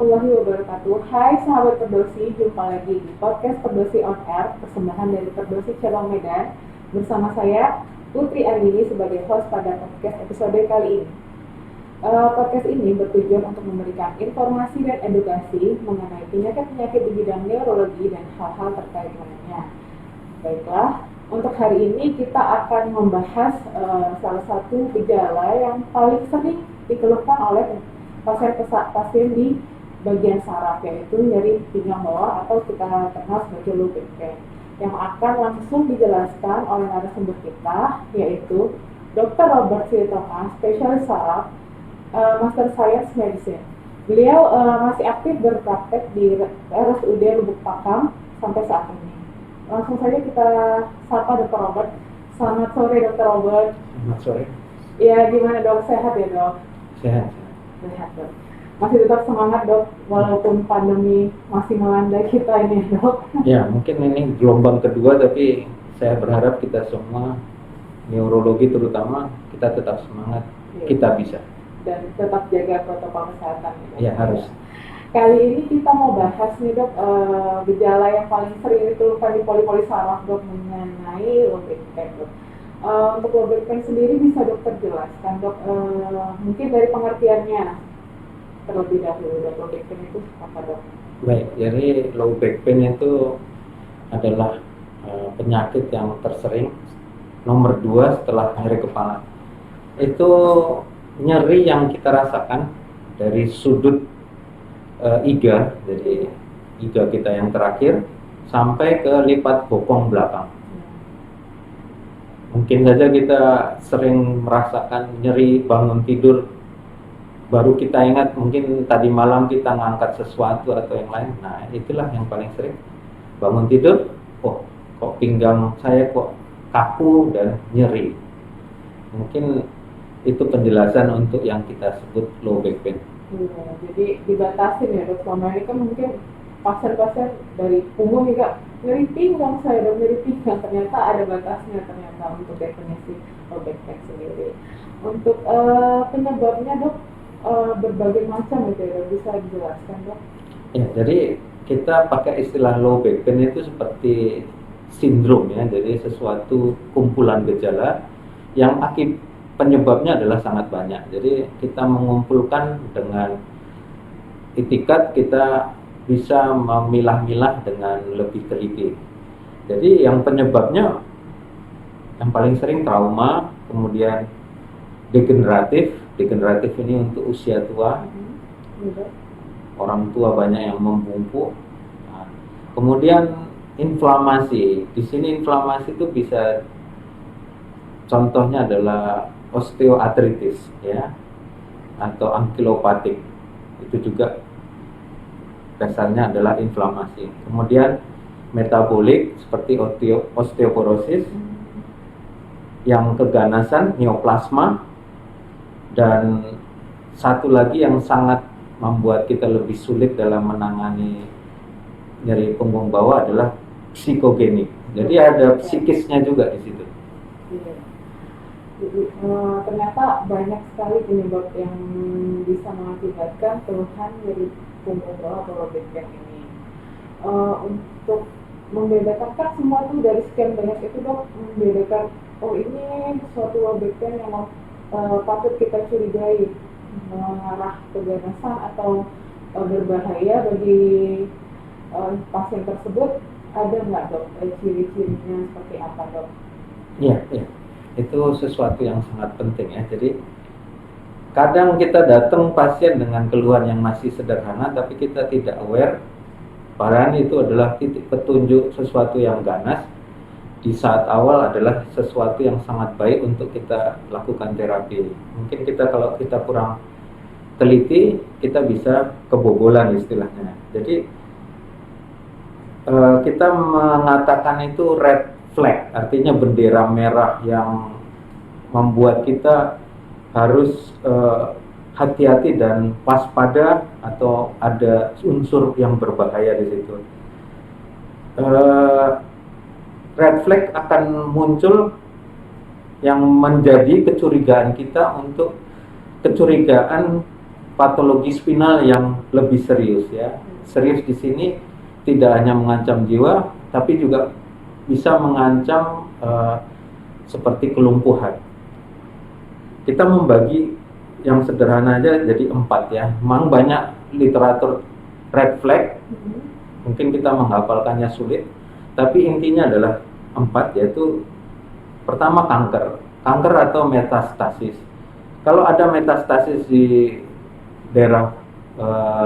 warahmatullahi wabarakatuh. Hai sahabat Perdosi, jumpa lagi di podcast Perdosi on Air, persembahan dari Perdosi Cabang Medan. Bersama saya, Putri Andini sebagai host pada podcast episode kali ini. Podcast ini bertujuan untuk memberikan informasi dan edukasi mengenai penyakit-penyakit di bidang neurologi dan hal-hal terkait dengannya. Baiklah, untuk hari ini kita akan membahas salah satu gejala yang paling sering dikeluhkan oleh pasien di bagian saraf, yaitu nyeri pinggang bawah atau kita kenal sebagai low back pain, yang akan langsung dijelaskan oleh narasumber kita, yaitu Dr. Robert Siretonga, spesialis saraf, Master Science Medicine. Beliau masih aktif berpraktek di RSUD Lubuk Pakam sampai saat ini. Langsung saja kita sapa Dr. Robert. Selamat sore Dr. Robert. Selamat sore. Ya, gimana dok? Sehat ya dok? Sehat. Sehat dok. Masih tetap semangat dok, walaupun pandemi masih melanda kita ini dok. Ya, mungkin ini gelombang kedua, tapi saya berharap kita semua, neurologi terutama, kita tetap semangat, kita bisa. Dan tetap jaga protokol kesehatan. Ya, harus. Kali ini kita mau bahas nih dok, gejala yang paling sering dikeluhkan di poli-poli saraf dok, mengenai low back pain dok. Untuk low back pain sendiri bisa dokter jelaskan dok, mungkin dari pengertiannya terlebih dahulu dok, low back pain itu apa dok? Baik, jadi low back pain itu adalah penyakit yang tersering nomor 2 setelah nyeri kepala. Itu nyeri yang kita rasakan dari sudut iga, jadi iga kita yang terakhir sampai ke lipat bokong belakang. Mungkin saja kita sering merasakan nyeri bangun tidur, baru kita ingat mungkin tadi malam kita ngangkat sesuatu atau yang lain. Nah, itulah yang paling sering. Bangun tidur, kok pinggang saya kok kaku dan nyeri. Mungkin itu penjelasan untuk yang kita sebut low back pain. Iya, jadi dibatasin ya dok. Selama ini kan mungkin pasien-pasien dari punggung juga nyeri pinggang saya dok, nyeri pinggang. Ternyata ada batasnya ternyata untuk definisi low back pain sendiri. Untuk penyebabnya dok, berbagai macam gitu ya dok, bisa dijelaskan dok? Ya, jadi kita pakai istilah low back pain itu seperti sindrom ya, jadi sesuatu kumpulan gejala yang penyebabnya adalah sangat banyak. Jadi kita mengumpulkan dengan itikat, kita bisa memilah-milah dengan lebih teliti. Jadi yang penyebabnya yang paling sering trauma, kemudian degeneratif ini untuk usia tua. Orang tua banyak yang membungkuk. Nah, kemudian inflamasi. Di sini inflamasi itu bisa, contohnya adalah osteoartritis ya, atau ankilopatik. Itu juga dasarnya adalah inflamasi. Kemudian metabolik seperti osteoporosis, yang keganasan neoplasma, dan satu lagi yang sangat membuat kita lebih sulit dalam menangani nyeri punggung bawah adalah psikogenik. Jadi ada psikisnya juga di situ. Jadi ternyata banyak sekali penyebab yang bisa mengakibatkan keluhan nyeri punggung bawah atau low back pain ini. Untuk membedakan, kan semua tuh dari sekian banyak itu dok, membedakan oh ini suatu low back pain yang patut kita curigai mengarah keganasan atau berbahaya bagi pasien tersebut, ada nggak dok ciri-cirinya seperti apa dok? Iya. Itu sesuatu yang sangat penting ya. Jadi kadang kita datang pasien dengan keluhan yang masih sederhana, tapi kita tidak aware, padahal itu adalah titik petunjuk sesuatu yang ganas. Di saat awal adalah sesuatu yang sangat baik untuk kita lakukan terapi. Mungkin kalau kita kurang teliti, kita bisa kebobolan istilahnya. Jadi kita mengatakan itu red flag, artinya bendera merah yang membuat kita harus hati-hati dan waspada atau ada unsur yang berbahaya di situ. Red flag akan muncul yang menjadi kecurigaan kita untuk kecurigaan patologi spinal yang lebih serius ya. Serius di sini tidak hanya mengancam jiwa, tapi juga bisa mengancam seperti kelumpuhan. Kita membagi yang sederhana aja jadi 4 ya. Memang banyak literatur red flag, mungkin kita menghafalkannya sulit, tapi intinya adalah 4, yaitu pertama kanker atau metastasis. Kalau ada metastasis di daerah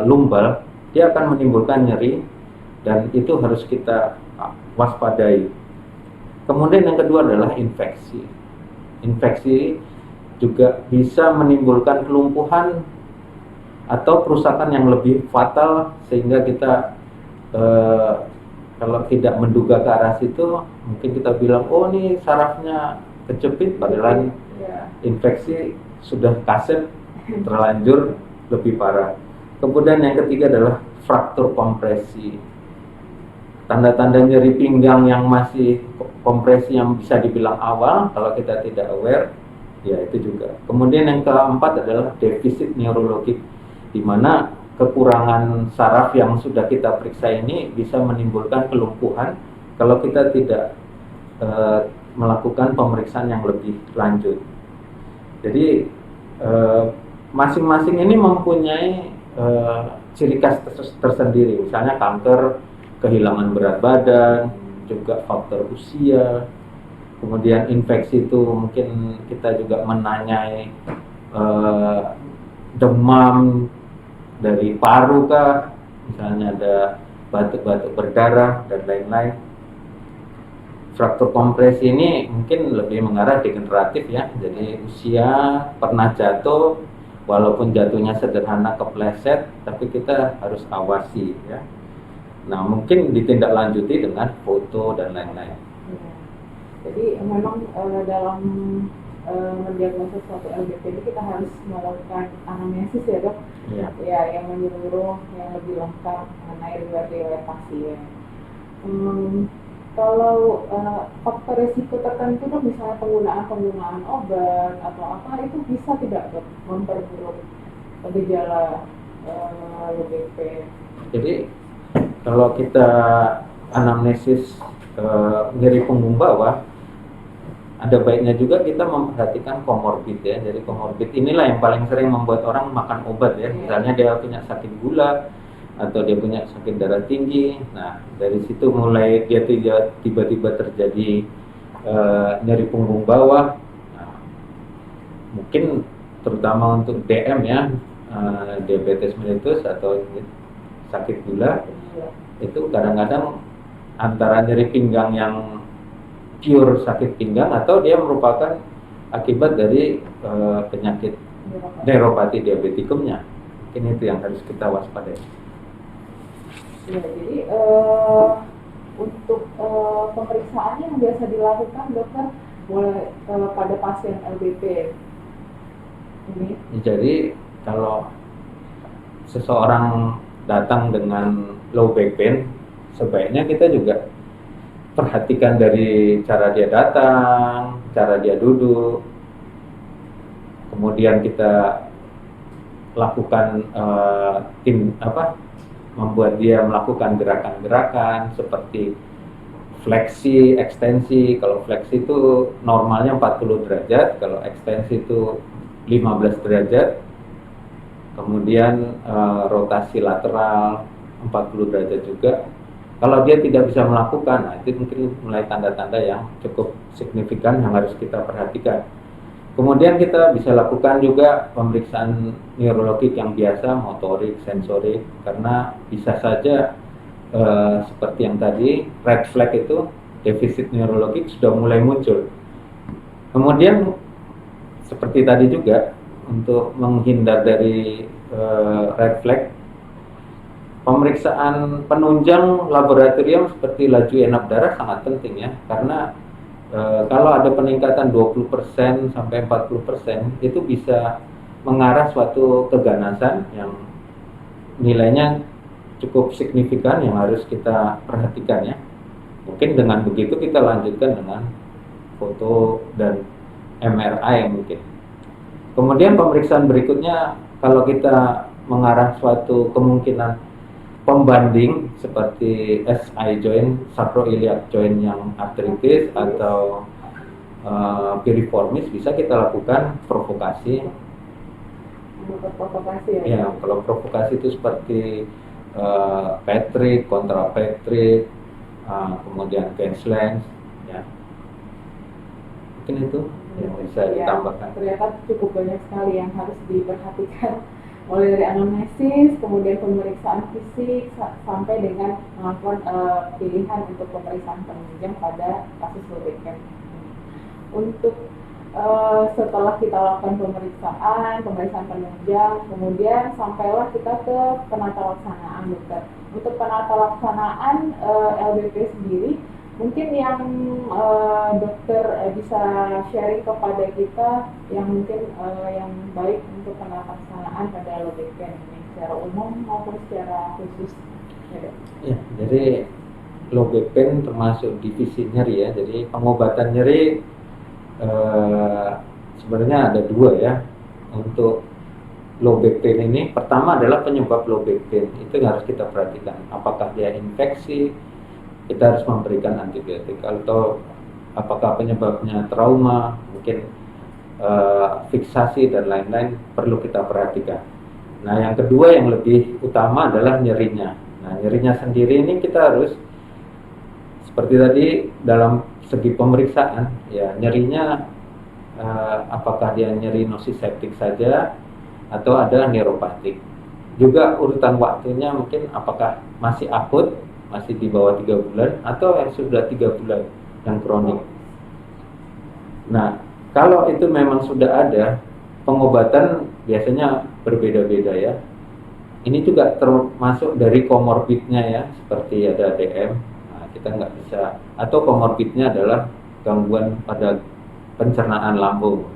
lumbal, dia akan menimbulkan nyeri dan itu harus kita waspadai. Kemudian yang kedua adalah infeksi. Infeksi juga bisa menimbulkan kelumpuhan atau kerusakan yang lebih fatal, sehingga kita kalau tidak menduga ke arah situ, mungkin kita bilang, oh ini sarafnya kejepit, padahal infeksi sudah kaset, terlanjur lebih parah. Kemudian yang ketiga adalah fraktur kompresi. Tanda-tanda nyeri pinggang yang masih kompresi yang bisa dibilang awal, kalau kita tidak aware, ya itu juga. Kemudian yang keempat adalah defisit neurologik, di mana kekurangan saraf yang sudah kita periksa ini bisa menimbulkan kelumpuhan kalau kita tidak melakukan pemeriksaan yang lebih lanjut. Jadi masing-masing ini mempunyai ciri khas tersendiri. Misalnya kanker, kehilangan berat badan, juga faktor usia. Kemudian infeksi itu mungkin kita juga menanyai demam dari paru kah, misalnya ada batuk-batuk berdarah dan lain-lain. Fraktur kompresi ini mungkin lebih mengarah degeneratif ya, jadi usia, pernah jatuh, walaupun jatuhnya sederhana kepleset, tapi kita harus awasi ya. Nah mungkin ditindaklanjuti dengan foto dan lain-lain. Jadi memang dalam mendiagnosa suatu LBP ini kita harus melakukan anamnesis ya dok, ya yang menyeluruh, yang lebih lengkap mengenai riwayat pasien. Kalau faktor risiko tertentu dok, misalnya penggunaan obat atau apa, itu bisa tidak dok memperburuk gejala LBP? Jadi kalau kita anamnesis nyeri punggung bawah, ada baiknya juga kita memperhatikan komorbid ya. Jadi komorbid inilah yang paling sering membuat orang makan obat ya. Misalnya dia punya sakit gula atau dia punya sakit darah tinggi. Nah dari situ mulai dia tiba-tiba terjadi nyeri punggung bawah. Nah, mungkin terutama untuk DM ya, diabetes mellitus atau sakit gula, itu kadang-kadang antara nyeri pinggang yang pure sakit pinggang atau dia merupakan akibat dari penyakit neuropati diabetikumnya. Mungkin itu yang harus kita waspadai. Ya, jadi untuk pemeriksaan yang biasa dilakukan dokter mulai pada pasien LBP ini. Jadi kalau seseorang datang dengan low back pain, sebaiknya kita juga perhatikan dari cara dia datang, cara dia duduk, kemudian kita lakukan membuat dia melakukan gerakan-gerakan seperti fleksi, ekstensi. Kalau fleksi itu normalnya 40 derajat, kalau ekstensi itu 15 derajat. Kemudian rotasi lateral 40 derajat juga. Kalau dia tidak bisa melakukan, nah itu mungkin mulai tanda-tanda yang cukup signifikan yang harus kita perhatikan. Kemudian kita bisa lakukan juga pemeriksaan neurologik yang biasa, motorik, sensorik, karena bisa saja seperti yang tadi, red flag itu, defisit neurologik sudah mulai muncul. Kemudian seperti tadi juga, untuk menghindar dari red flag, pemeriksaan penunjang laboratorium seperti laju enap darah sangat penting ya, karena kalau ada peningkatan 20% sampai 40% itu bisa mengarah suatu keganasan yang nilainya cukup signifikan yang harus kita perhatikan ya. Mungkin dengan begitu kita lanjutkan dengan foto dan MRI mungkin. Kemudian pemeriksaan berikutnya kalau kita mengarah suatu kemungkinan pembanding seperti SI joint, sacroiliac joint yang artritis atau piriformis, bisa kita lakukan provokasi. Provokasi ya? Ya, kalau provokasi itu seperti Patrick, kontra Patrick, kemudian Genslands, ya. Mungkin itu yang bisa ditambahkan. Ternyata cukup banyak sekali yang harus diperhatikan, mulai dari anamnesis, kemudian pemeriksaan fisik, sampai dengan melakukan pilihan untuk pemeriksaan penunjang pada kasus low back pain. Untuk setelah kita lakukan pemeriksaan penunjang, kemudian sampailah kita ke penata laksanaan, dokter. Untuk penata laksanaan LBP sendiri, mungkin yang dokter bisa sharing kepada kita yang mungkin yang baik untuk penata laksanaan pada low back pain ini secara umum maupun secara khusus. Ya, jadi low back pain termasuk divisi nyeri ya. Jadi pengobatan nyeri sebenarnya ada dua ya untuk low back pain ini. Pertama adalah penyebab low back pain, itu yang harus kita perhatikan. Apakah dia infeksi, kita harus memberikan antibiotik, atau apakah penyebabnya trauma, mungkin fiksasi dan lain-lain, perlu kita perhatikan. Nah, yang kedua yang lebih utama adalah nyerinya. Nah, nyerinya sendiri ini kita harus seperti tadi dalam segi pemeriksaan, ya nyerinya apakah dia nyeri nociceptic saja atau ada neuropatik. Juga urutan waktunya mungkin apakah masih akut, masih di bawah 3 bulan, atau yang sudah 3 bulan yang kronik. Nah, kalau itu memang sudah ada, pengobatan biasanya berbeda-beda ya. Ini juga termasuk dari komorbidnya ya, seperti ada DM. Kita nggak bisa, atau komorbidnya adalah gangguan pada pencernaan lambung.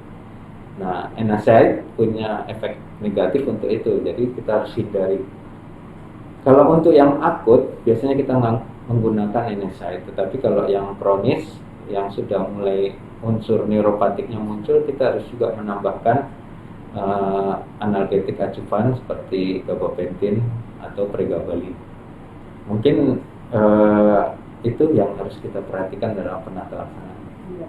Nah, NSAID punya efek negatif untuk itu, jadi kita harus hindari. Kalau untuk yang akut, biasanya kita menggunakan NSAID, tetapi kalau yang kronis, yang sudah mulai unsur neuropatiknya muncul, kita harus juga menambahkan analgetik adjuvan seperti gabapentin atau pregabalin. Mungkin itu yang harus kita perhatikan dalam penata laksanaan. Ya.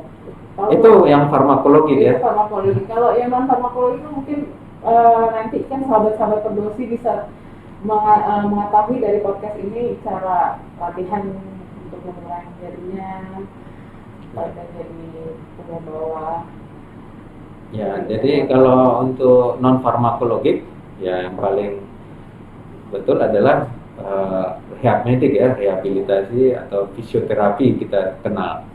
Itu yang farmakologi ya. Farmakologi. Kalau yang non farmakologi itu mungkin nanti kan sahabat-sahabat perdosi bisa mengetahui dari podcast ini cara latihan untuk mengurangi nyerinya dan jadi punggung bawah. Ya, jadi kalau untuk non farmakologik ya yang paling betul adalah rehab medik ya, rehabilitasi atau fisioterapi kita kenal.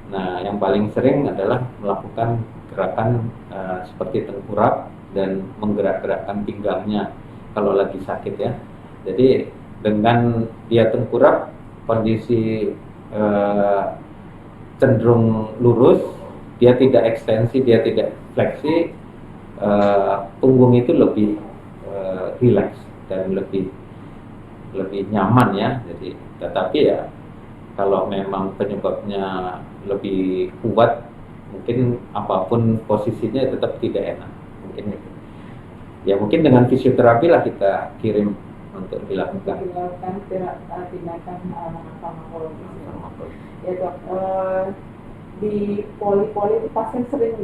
Nah, yang paling sering adalah melakukan gerakan seperti tengkurap dan menggerak-gerakkan pinggangnya kalau lagi sakit ya. Jadi dengan dia tengkurap, kondisi cenderung lurus, dia tidak ekstensi, dia tidak fleksi, punggung itu lebih rileks dan lebih nyaman ya. Jadi tetapi ya kalau memang penyebabnya lebih kuat, mungkin apapun posisinya tetap tidak enak. Mungkin itu. Ya mungkin dengan fisioterapi lah kita kirim untuk dilakukan. Tindakan farmakologi. Ya dok, di poli-poli itu pasien sering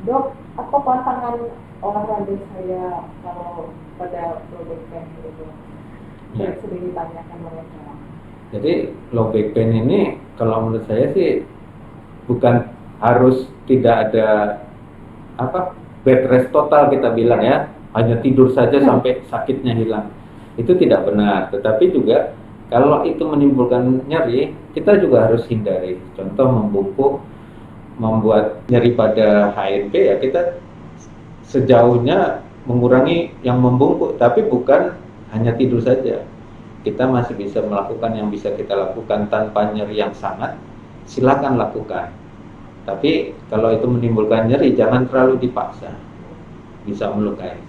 dok, apa pantangan olahraga saya kalau pada low back pain gitu? Ya. Sering ditanyakan mereka. Jadi low back pain ini kalau menurut saya sih bukan harus tidak ada bed rest total kita bilang ya, hanya tidur saja sampai sakitnya hilang. Itu tidak benar. Tetapi juga kalau itu menimbulkan nyeri, kita juga harus hindari. Contoh membungkuk, membuat nyeri pada HNP ya, kita sejauhnya mengurangi yang membungkuk, tapi bukan hanya tidur saja. Kita masih bisa melakukan yang bisa kita lakukan tanpa nyeri yang sangat, silakan lakukan. Tapi kalau itu menimbulkan nyeri, jangan terlalu dipaksa, bisa melukai.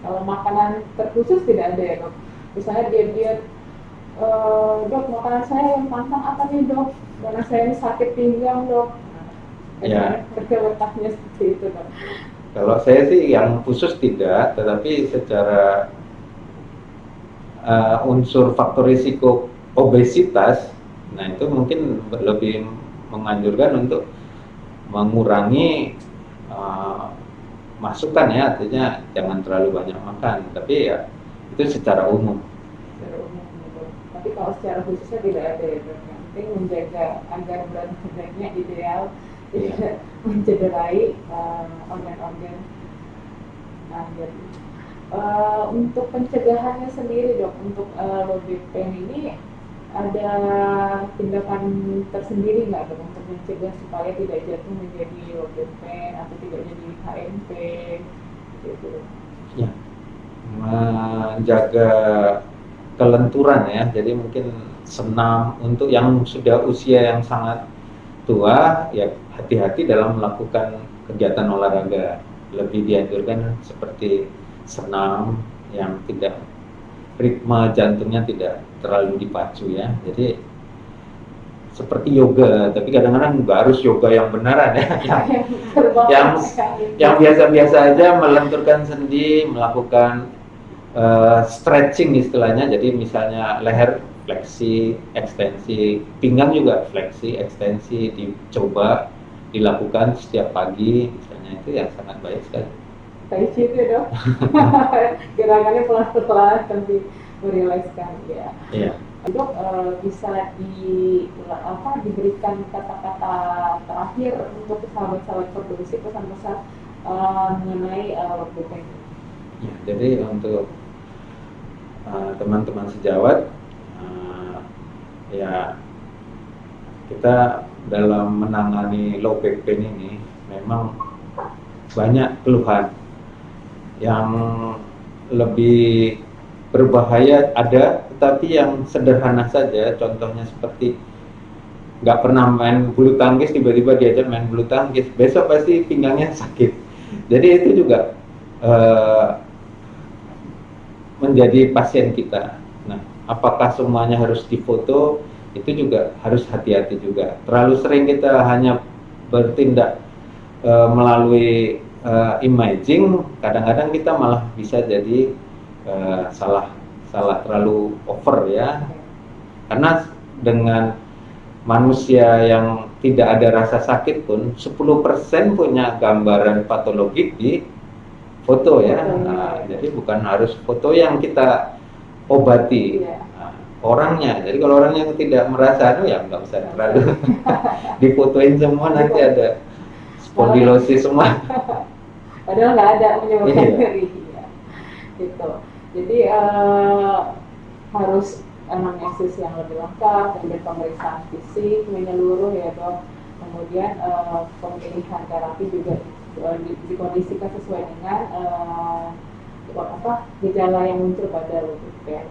Kalau makanan terkhusus tidak ada ya dok? Misalnya dia dok, makanan saya yang pantang apa nih dok? Karena saya ini sakit pinggang dok. Ya. Berkeletahnya seperti itu dok. Kalau saya sih yang khusus tidak, tetapi secara unsur faktor risiko obesitas, nah itu mungkin lebih menganjurkan untuk mengurangi masukan ya, artinya jangan terlalu banyak makan, tapi ya itu secara umum. Secara umum gitu. Tapi kalau secara khususnya tidak ada ya dok. Yang penting menjaga agar berat badannya ideal, tidak mencederai organ-organ. Nah, jadi untuk pencegahannya sendiri dok, untuk low back pain ini ada tindakan tersendiri nggak dok untuk mencegah supaya tidak jatuh menjadi low back pain atau tidak jadi HMP gitu? Ya, menjaga kelenturan ya, jadi mungkin senam untuk yang sudah usia yang sangat tua ya, hati-hati dalam melakukan kegiatan olahraga. Lebih dianjurkan seperti senam yang tidak, ritme jantungnya tidak terlalu dipacu ya, jadi seperti yoga, tapi kadang-kadang nggak harus yoga yang beneran ya, yang biasa-biasa aja, melenturkan sendi, melakukan stretching istilahnya, jadi misalnya leher fleksi, ekstensi, pinggang juga fleksi, ekstensi, dicoba dilakukan setiap pagi, misalnya, itu yang sangat baik sekali. Tai Chi itu dok, gerakannya pelan-pelan tapi merilekskan ya. Iya. Dok bisa diberikan kata-kata terakhir untuk sahabat-sahabat Perdosi, pesan-pesan mengenai waktu ini. Ya, jadi untuk teman-teman sejawat, ya kita dalam menangani low back pain ini memang banyak keluhan. Yang lebih berbahaya ada, tetapi yang sederhana saja, contohnya seperti nggak pernah main bulu tangkis, tiba-tiba diajak main bulu tangkis, besok pasti pinggangnya sakit. Jadi itu juga menjadi pasien kita. Nah, apakah semuanya harus difoto? Itu juga harus hati-hati juga. Terlalu sering kita hanya bertindak melalui imaging, kadang-kadang kita malah bisa jadi salah terlalu over ya. Karena dengan manusia yang tidak ada rasa sakit pun 10% punya gambaran patologik di foto ya. Nah, jadi bukan harus foto yang kita obati orangnya. Jadi kalau orangnya tidak merasa, ya nggak usah terlalu difotoin semua, nanti ada spondilosis semua. Padahal nggak ada menyebabkan nyeri ya. Gitu. Jadi harus anamnesis yang lebih lengkap, kemudian pemeriksaan fisik menyeluruh ya dok. Kemudian pemilihan terapi juga dikondisikan sesuai dengan gejala yang muncul pada low back pain.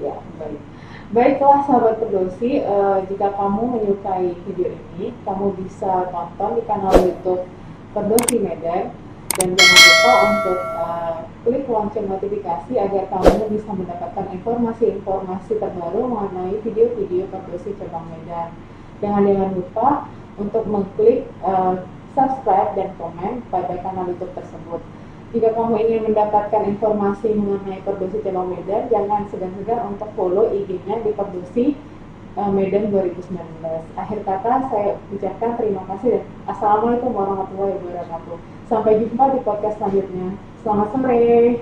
Ya, baik. Baiklah sahabat Perdosi, jika kamu menyukai video ini, kamu bisa tonton di kanal YouTube Perdosi Medan, dan jangan lupa untuk klik lonceng notifikasi agar kamu bisa mendapatkan informasi-informasi terbaru mengenai video-video Perdosi Cabang Medan. Jangan lupa untuk mengklik subscribe dan komen pada kanal YouTube tersebut. Jika kamu ingin mendapatkan informasi mengenai Perdosi Cabang Medan, jangan segan-segan untuk follow IG-nya di Perdosi Medan 2019. Akhir kata saya ucapkan terima kasih dan Assalamualaikum warahmatullahi wabarakatuh. Sampai jumpa di podcast selanjutnya. Selamat sore.